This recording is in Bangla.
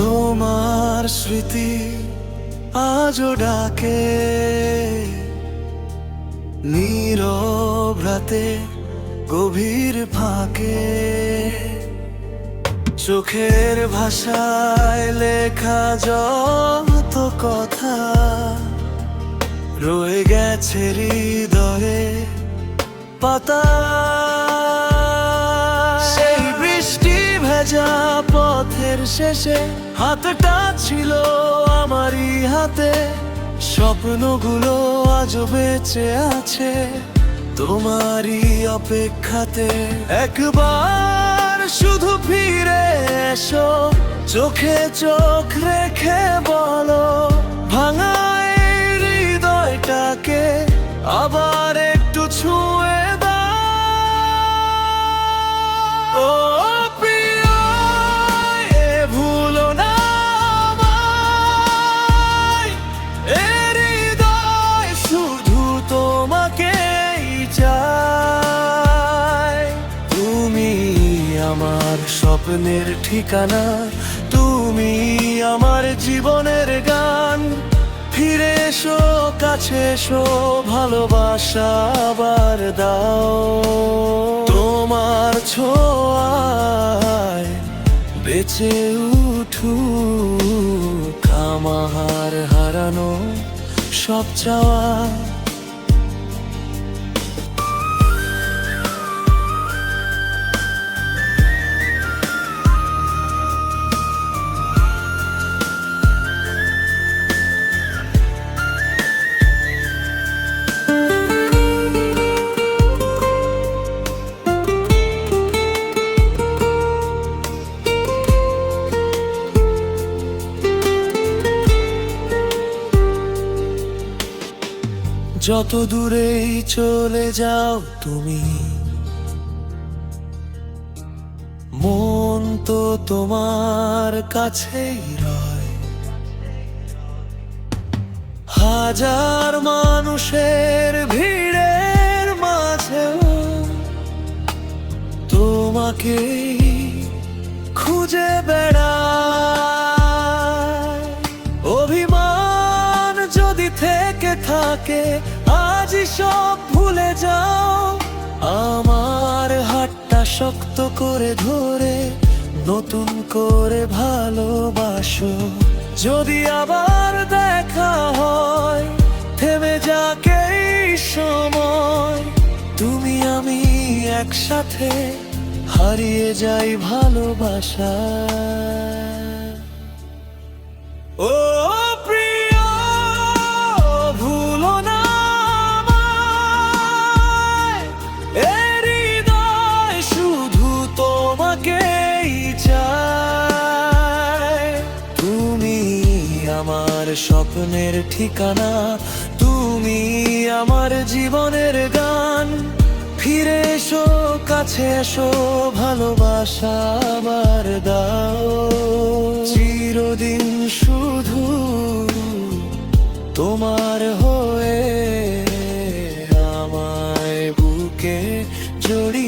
তোমার স্মৃতি আজও ডাকে, নীরব রাতে গভীর ফাঁকে, চোখের ভাষায় লেখা যত কথা রয়ে গেছে হৃদয়ে পাতা। সেই বৃষ্টি ভেজা পথের শেষে হাতটা ছিল আমারই হাতে, স্বপ্নগুলো আজও বেঁচে আছে তোমারই অপেক্ষাতে। একবার শুধু ফিরে এসো, চোখে চোখ রেখে বলো, ভাঙা এই হৃদয়টাকে আবার একটু ছুঁয়ে দাও। ও প্রিয়, এ ভুলো না আমায়, এ হৃদয় শুধু তোমাকেই চায়। তুমি আমার স্বপ্নের ঠিকানা, তুমি আমার জীবনের গান। ফিরে এসো, কাছে এসো, ভালোবাসা আবার দাও। তোমার ছোঁয়ায় বেঁচে উঠুক আমার হারানো সব চাওয়া। যত দূরেই চলে যাও তুমি, মন তো তোমার কাছেই রয়। হাজার মানুষের ভিড়ের মাঝেও তোমাকেই খুঁজে বেড়ায়। অভিমান যদি থেকে থাকে আজই সব ভুলে যাও। আমার হাতটা শক্ত করে ধরে নতুন করে ভালোবাসো। যদি আবার দেখা হয় থেমে যাক এই সময়, তুমি আমি একসাথে হারিয়ে যাই ভালোবাসা। ও প্রিয়, ভুলো না আমায়, এ হৃদয় শুধু তোমাকেই চায়। তুমি আমার স্বপ্নের ঠিকানা, তুমি আমার জীবনের গান। ফিরে এসো, কাছে এসো, ভালোবাসা আবার দাও। চিরদিন শুধু তোমার হয়ে আমায় বুকে জড়িয়ে